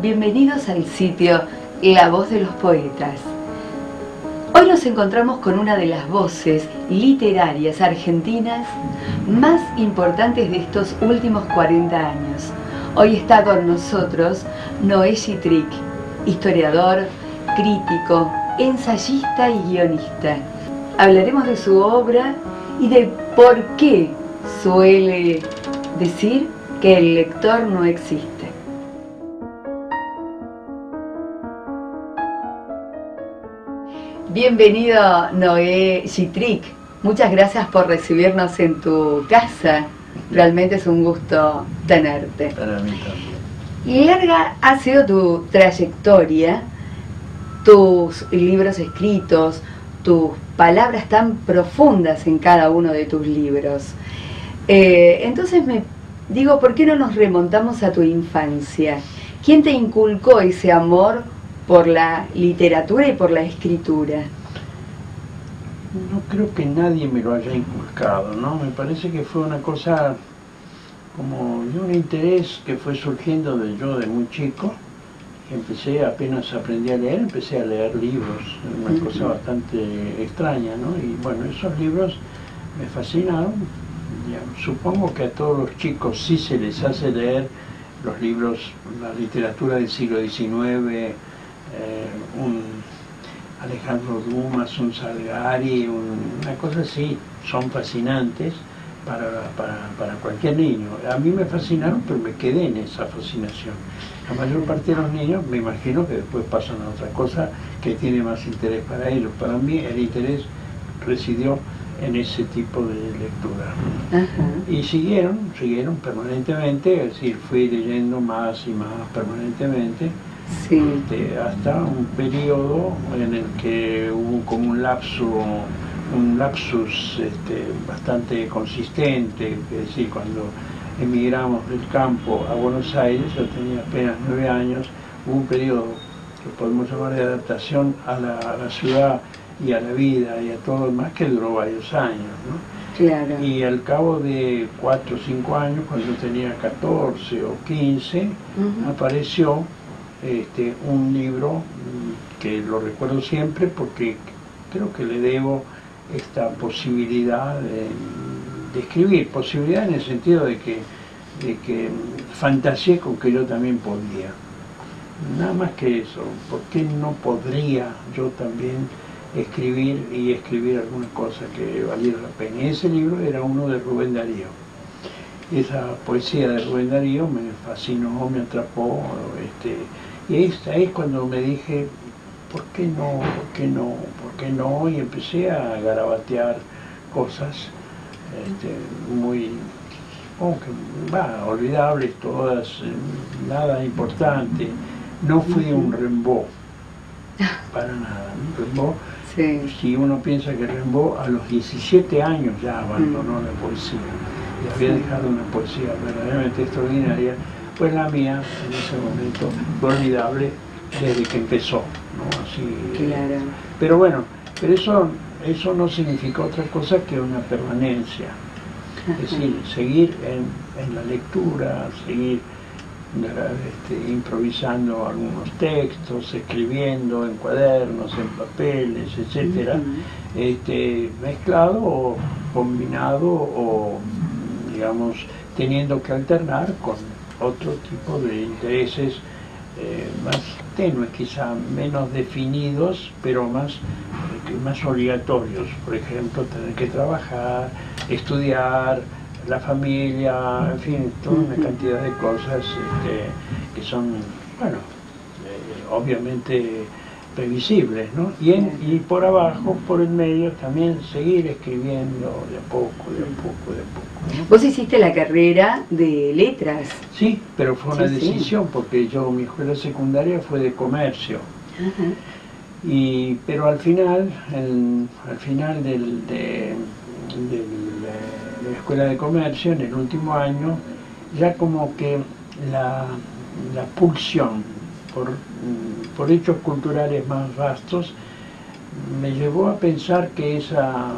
Bienvenidos al sitio La Voz de los Poetas. Hoy nos encontramos con una de las voces literarias argentinas más importantes de estos últimos 40 años. Hoy está con nosotros Noé Gittrick, historiador, crítico, ensayista y guionista. Hablaremos de su obra y de por qué suele decir que el lector no existe. Bienvenido, Noé Gittrick. Muchas gracias por recibirnos en tu casa. Realmente es un gusto tenerte. Para mí también. Larga ha sido tu trayectoria, tus libros escritos, tus palabras tan profundas en cada uno de tus libros. Entonces me digo, ¿por qué no nos remontamos a tu infancia? ¿Quién te inculcó ese amor por la literatura y por la escritura? No creo que nadie me lo haya inculcado, ¿no? Me parece que fue una cosa como de un interés que fue surgiendo de muy chico. Empecé, apenas aprendí a leer, empecé a leer libros, una cosa bastante extraña, ¿no? Y bueno, esos libros me fascinaron. Supongo que a todos los chicos sí se les hace leer los libros, la literatura del siglo XIX, un Alejandro Dumas, un Salgari, una cosa así, son fascinantes para cualquier niño. A mí me fascinaron, pero me quedé en esa fascinación. La mayor parte de los niños, me imagino que después pasan a otra cosa que tiene más interés para ellos. Para mí el interés residió en ese tipo de lectura. Y siguieron permanentemente, es decir, fui leyendo más y más permanentemente. Sí. Hasta un periodo en el que hubo como un lapsus bastante consistente, es decir, cuando emigramos del campo a Buenos Aires, yo tenía apenas 9 años, hubo un periodo que podemos llamar de adaptación a la ciudad y a la vida y a todo lo demás, que duró varios años, ¿no? Claro. Y al cabo de 4 o 5 años, cuando yo tenía 14 o 15, apareció un libro que lo recuerdo siempre porque creo que le debo esta posibilidad de escribir, posibilidad en el sentido de que fantaseé con que yo también podía. Nada más que eso, ¿por qué no podría yo también escribir alguna cosa que valiera la pena? Y ese libro era uno de Rubén Darío. Esa poesía de Rubén Darío me fascinó, me atrapó, y ahí es cuando me dije, ¿por qué no? ¿Por qué no? ¿Por qué no? Y empecé a garabatear cosas muy, supongo que, olvidables todas, nada importante. No fui un Rimbaud, para nada. Rimbaud, Sí. si uno piensa que Rimbaud a los 17 años ya abandonó la poesía y había dejado una poesía verdaderamente extraordinaria, pues la mía en ese momento fue olvidable desde que empezó, ¿no? Así, Claro. pero bueno, pero eso no significa otra cosa que una permanencia, es decir, seguir en la lectura, seguir improvisando algunos textos, escribiendo en cuadernos, en papeles, etcétera, mezclado o combinado o, digamos, teniendo que alternar con otro tipo de intereses más tenues, quizá menos definidos, pero más obligatorios. Por ejemplo, tener que trabajar, estudiar, la familia, en fin, toda una cantidad de cosas que son, bueno, obviamente previsibles, ¿no? Y por abajo, por el medio, también seguir escribiendo de a poco, ¿no? Vos hiciste la carrera de letras. Sí, pero fue una Sí, decisión, porque mi escuela secundaria fue de comercio. Pero al final de la escuela de comercio, en el último año, ya como que la pulsión por hechos culturales más vastos me llevó a pensar que esa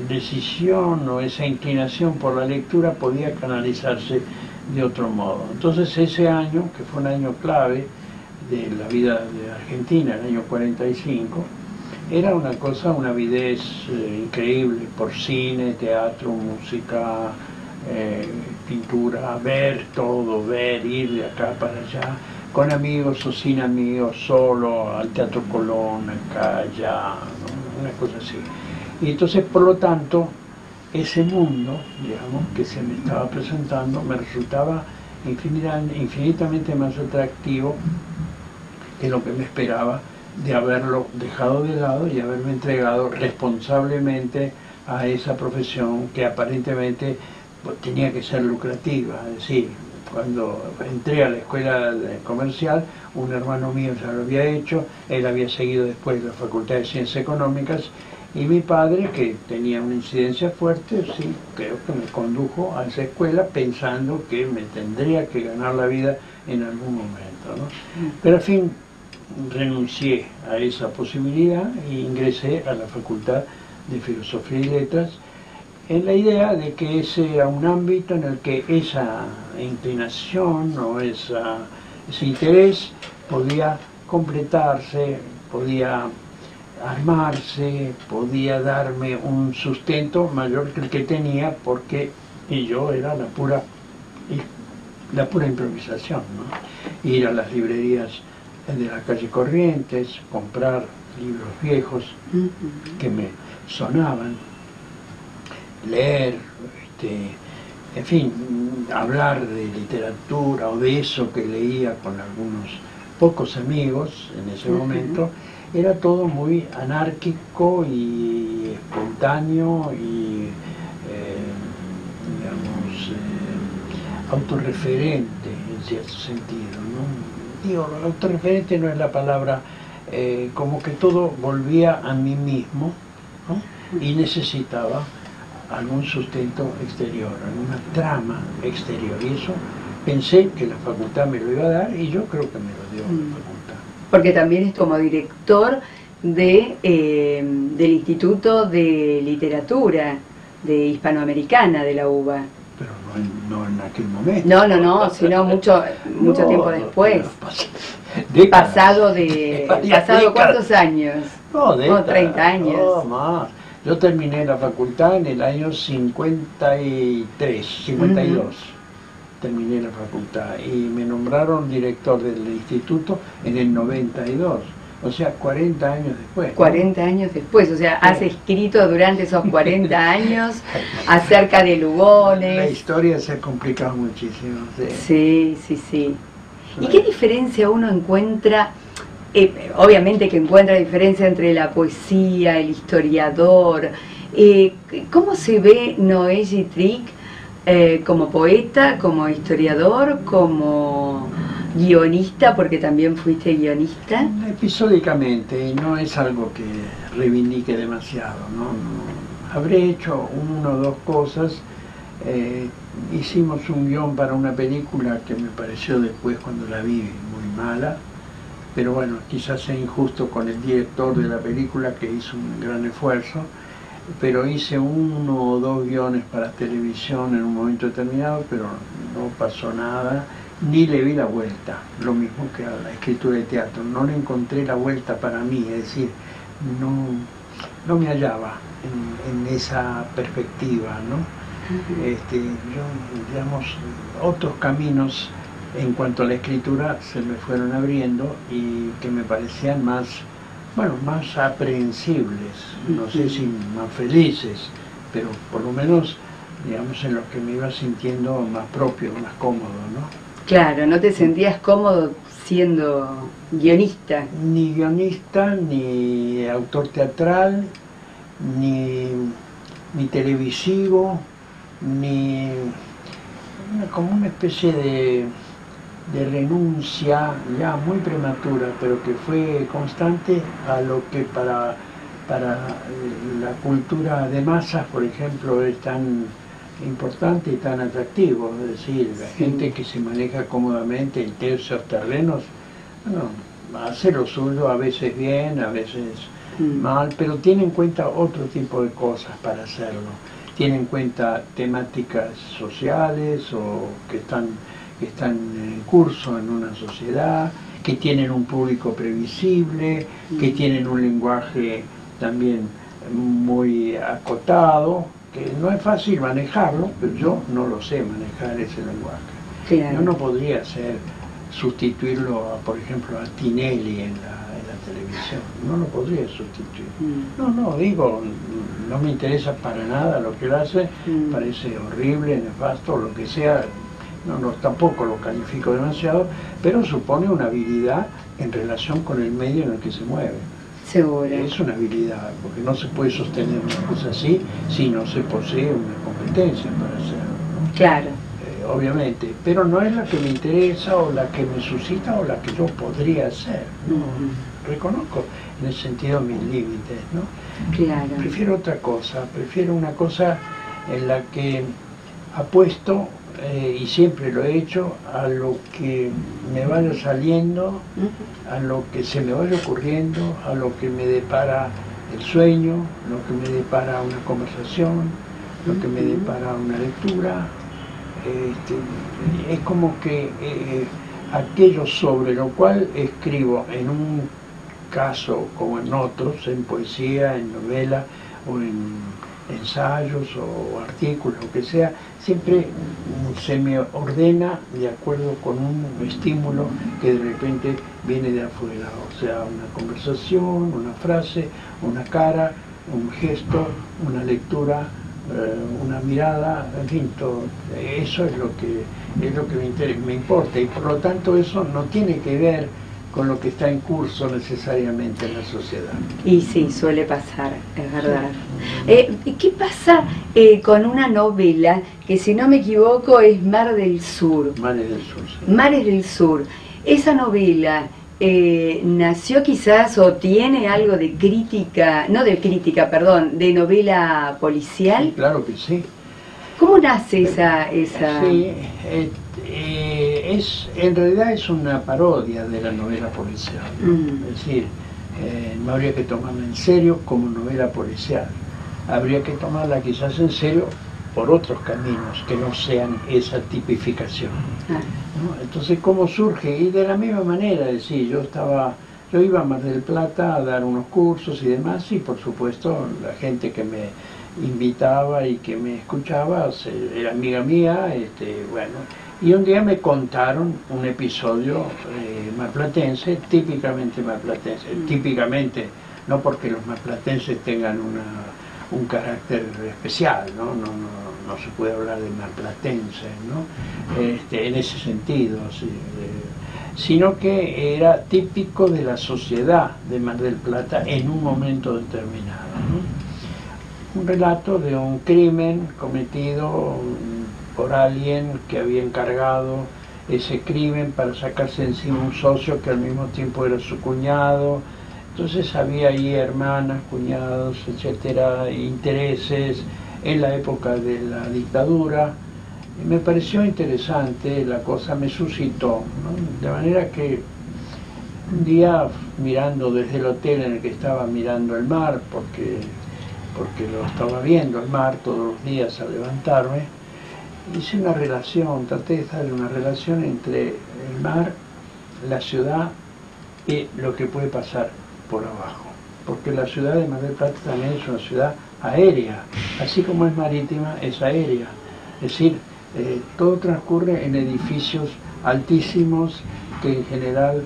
decisión o esa inclinación por la lectura podía canalizarse de otro modo. Entonces ese año, que fue un año clave de la vida de Argentina, el año 45, era una cosa, una avidez increíble por cine, teatro, música, pintura, ver todo, ir de acá para allá, con amigos o sin amigos, solo, al Teatro Colón, acá, allá, ¿no? Una cosa así. Y entonces, por lo tanto, ese mundo, digamos, que se me estaba presentando, me resultaba infinitamente más atractivo que lo que me esperaba de haberlo dejado de lado y haberme entregado responsablemente a esa profesión que aparentemente pues, tenía que ser lucrativa. Es decir, cuando entré a la escuela comercial, un hermano mío ya lo había hecho, él había seguido después la Facultad de Ciencias Económicas, y mi padre, que tenía una incidencia fuerte, sí, creo que me condujo a esa escuela pensando que me tendría que ganar la vida en algún momento, ¿no? Pero al fin renuncié a esa posibilidad e ingresé a la Facultad de Filosofía y Letras en la idea de que ese era un ámbito en el que esa inclinación o ese interés podía completarse, podía armarse, podía darme un sustento mayor que el que tenía, porque yo era la pura improvisación, ¿no? Ir a las librerías de la calle Corrientes, comprar libros viejos que me sonaban, leer, en fin, hablar de literatura o de eso que leía con algunos pocos amigos en ese momento. Era todo muy anárquico y espontáneo y, digamos, autorreferente en cierto sentido, ¿no? Digo, autorreferente no es la palabra, como que todo volvía a mí mismo, ¿no? Y necesitaba algún sustento exterior, alguna trama exterior. Y eso pensé que la facultad me lo iba a dar y yo creo que me lo dio la facultad. Porque también es como director del Instituto de Literatura de Hispanoamericana de la UBA. Pero no en aquel momento. No, sino mucho tiempo después. Pasado ¿cuántos años? No, 30 años. No, más. Yo terminé la facultad en el año 52. Terminé la facultad y me nombraron director del instituto en el 92, o sea, 40 años después. 40 años después, o sea, has escrito durante esos 40 años acerca de Lugones. La historia se ha complicado muchísimo. Sí. ¿Y qué diferencia uno encuentra? Obviamente que encuentra diferencia entre la poesía, el historiador. ¿Cómo se ve Noé Gittrich como poeta, como historiador, como guionista, porque también fuiste guionista? Episódicamente, no es algo que reivindique demasiado, ¿no? Habré hecho una o dos cosas. Hicimos un guión para una película que me pareció después, cuando la vi, muy mala. Pero bueno, quizás sea injusto con el director de la película, que hizo un gran esfuerzo, pero hice uno o dos guiones para televisión en un momento determinado, pero no pasó nada, ni le vi la vuelta, lo mismo que a la escritura de teatro, no le encontré la vuelta para mí, es decir, no me hallaba en esa perspectiva, ¿no? Yo, digamos, otros caminos en cuanto a la escritura se me fueron abriendo y que me parecían más aprehensibles, no sé si más felices, pero por lo menos, digamos, en los que me iba sintiendo más propio, más cómodo, ¿no? Claro, ¿no te sentías cómodo siendo guionista? Ni guionista, ni autor teatral, ni televisivo, ni como una especie de renuncia ya muy prematura, pero que fue constante a lo que para la cultura de masas, por ejemplo, es tan importante y tan atractivo. Es decir, la gente que se maneja cómodamente en esos terrenos, bueno, hace lo suyo, a veces bien, a veces mal, pero tiene en cuenta otro tipo de cosas para hacerlo. Tiene en cuenta temáticas sociales o que están en curso en una sociedad, que tienen un público previsible, que tienen un lenguaje también muy acotado, que no es fácil manejarlo, pero yo no lo sé manejar ese lenguaje. Claro. Yo no podría sustituirlo, por ejemplo, a Tinelli en la televisión, no lo podría sustituir. No, digo, no me interesa para nada lo que él hace, parece horrible, nefasto, lo que sea, no, tampoco lo califico demasiado, pero supone una habilidad en relación con el medio en el que se mueve. Seguro. Es una habilidad, porque no se puede sostener una cosa así si no se posee una competencia para hacerlo, ¿no? Claro. Obviamente, pero no es la que me interesa o la que me suscita o la que yo podría hacer, ¿no? Reconozco en ese sentido mis límites, ¿no? Claro. Prefiero otra cosa, prefiero una cosa en la que apuesto, y siempre lo he hecho, a lo que me vaya saliendo, a lo que se me vaya ocurriendo, a lo que me depara el sueño, lo que me depara una conversación, lo que me depara una lectura. Es como que aquello sobre lo cual escribo, en un caso como en otros, en poesía, en novela o en ensayos o artículos, lo que sea, siempre se me ordena de acuerdo con un estímulo que de repente viene de afuera, o sea, una conversación, una frase, una cara, un gesto, una lectura, una mirada, en fin, todo. Eso es lo que me importa, y por lo tanto eso no tiene que ver con lo que está en curso necesariamente en la sociedad. Y sí, suele pasar, es verdad. ¿Qué pasa con una novela que, si no me equivoco, es Mar del Sur? Mares del Sur, sí. Mares del Sur. Esa novela nació quizás o tiene algo de crítica, no de crítica, perdón, de novela policial. Sí, claro que sí. ¿Cómo nace esa...? Sí, en realidad es una parodia de la novela policial, ¿no? Es decir, no habría que tomarla en serio como novela policial. Habría que tomarla quizás en serio por otros caminos que no sean esa tipificación, ¿no? Entonces, ¿cómo surge? Y de la misma manera, es decir, yo iba a Mar del Plata a dar unos cursos y demás, y por supuesto la gente que me invitaba y que me escuchaba era amiga mía, bueno, y un día me contaron un episodio marplatense, típicamente marplatense, típicamente, no porque los marplatenses tengan un carácter especial, no se puede hablar de marplatense, ¿no? En ese sentido, sí, sino que era típico de la sociedad de Mar del Plata en un momento determinado, ¿no? Un relato de un crimen cometido por alguien que había encargado ese crimen para sacarse encima un socio que al mismo tiempo era su cuñado. Entonces había ahí hermanas, cuñados, etcétera, intereses en la época de la dictadura. Y me pareció interesante, la cosa me suscitó, ¿no? De manera que un día, mirando desde el hotel en el que estaba mirando el mar, porque lo estaba viendo el mar todos los días al levantarme, hice una relación, traté de hacer una relación entre el mar, la ciudad y lo que puede pasar por abajo. Porque la ciudad de Mar del Plata también es una ciudad aérea, así como es marítima, es aérea. Es decir, todo transcurre en edificios altísimos que en general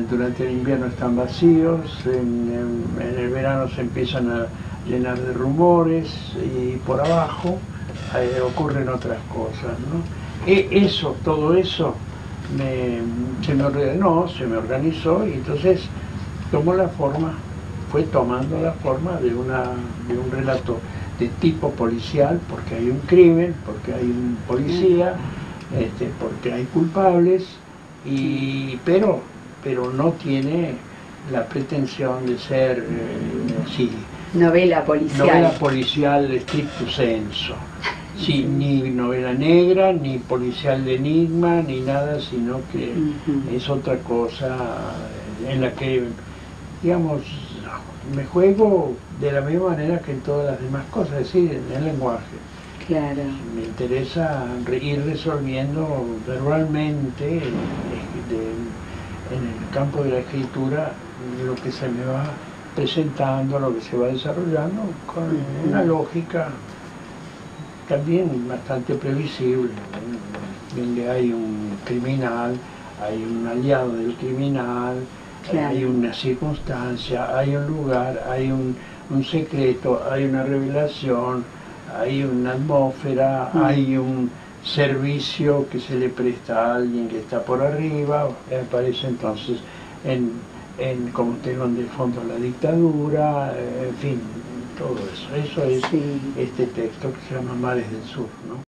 durante el invierno están vacíos, en el verano se empiezan a llenar de rumores y por abajo ocurren otras cosas, ¿no? Todo eso se me organizó, y entonces fue tomando la forma de un relato de tipo policial, porque hay un crimen, porque hay un policía, porque hay culpables, pero no tiene la pretensión de ser novela policial. Novela policial stricto sensu. Sí, ni novela negra, ni policial de enigma, ni nada, sino que es otra cosa en la que, digamos, me juego de la misma manera que en todas las demás cosas, es decir, en el lenguaje. Claro. Me interesa ir resolviendo verbalmente en el campo de la escritura lo que se me va presentando, lo que se va desarrollando con una lógica también bastante previsible, donde hay un criminal, hay un aliado del criminal, claro, hay una circunstancia, hay un lugar, hay un secreto, hay una revelación, hay una atmósfera, hay un servicio que se le presta a alguien que está por arriba. Aparece entonces como telón de fondo la dictadura, en fin, todo eso. Eso es este texto que se llama Mares del Sur, ¿no?